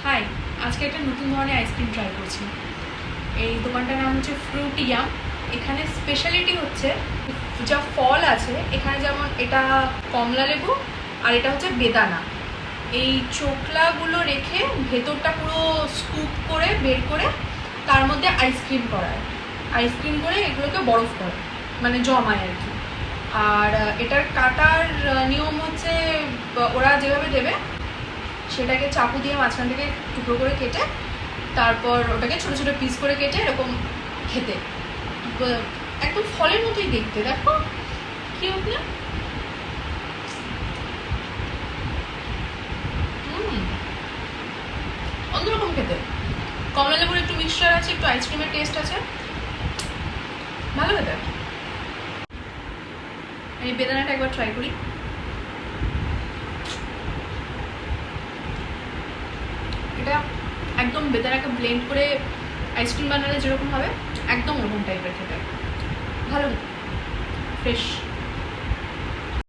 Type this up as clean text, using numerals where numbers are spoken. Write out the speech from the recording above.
High, আজকে একটা নতুন ধরনের আইসক্রিম ট্রাই করছি। এই দোকানটার নাম হচ্ছে ফ্রুটিয়াম। এখানে স্পেশালিটি হচ্ছে যা ফল আছে, এখানে যেমন এটা কমলা লেবু আর এটা হচ্ছে বেদানা। এই চোখলাগুলো রেখে ভেতরটা পুরো স্কুপ করে বের করে তার মধ্যে আইসক্রিম করায়, আইসক্রিম করে এগুলোকে বরফ করে, মানে জমায় আর কি। আর এটার কাটার নিয়ম হচ্ছে ওরা যেভাবে দেবে সেটাকে চাকু দিয়ে মাঝখান থেকে টুকরো করে কেটে তারপর ওটাকে ছোটো ছোটো পিস করে কেটে এরকম খেতে একদম ফলের মতোই দেখতে। দেখো কি হচ্ছে, অন্যরকম খেতে। কমলা লেবুর একটু মিক্সচার আছে, একটু আইসক্রিমের টেস্ট আছে, ভালো খেতে। এই বেদানাটা একবার ট্রাই করি। এটা একদম বেদানাকে ব্লেন্ড করে আইসক্রিম বানালে যেরকম হবে একদম ওরকম টাইপের খেতে, ভালো, ফ্রেশ।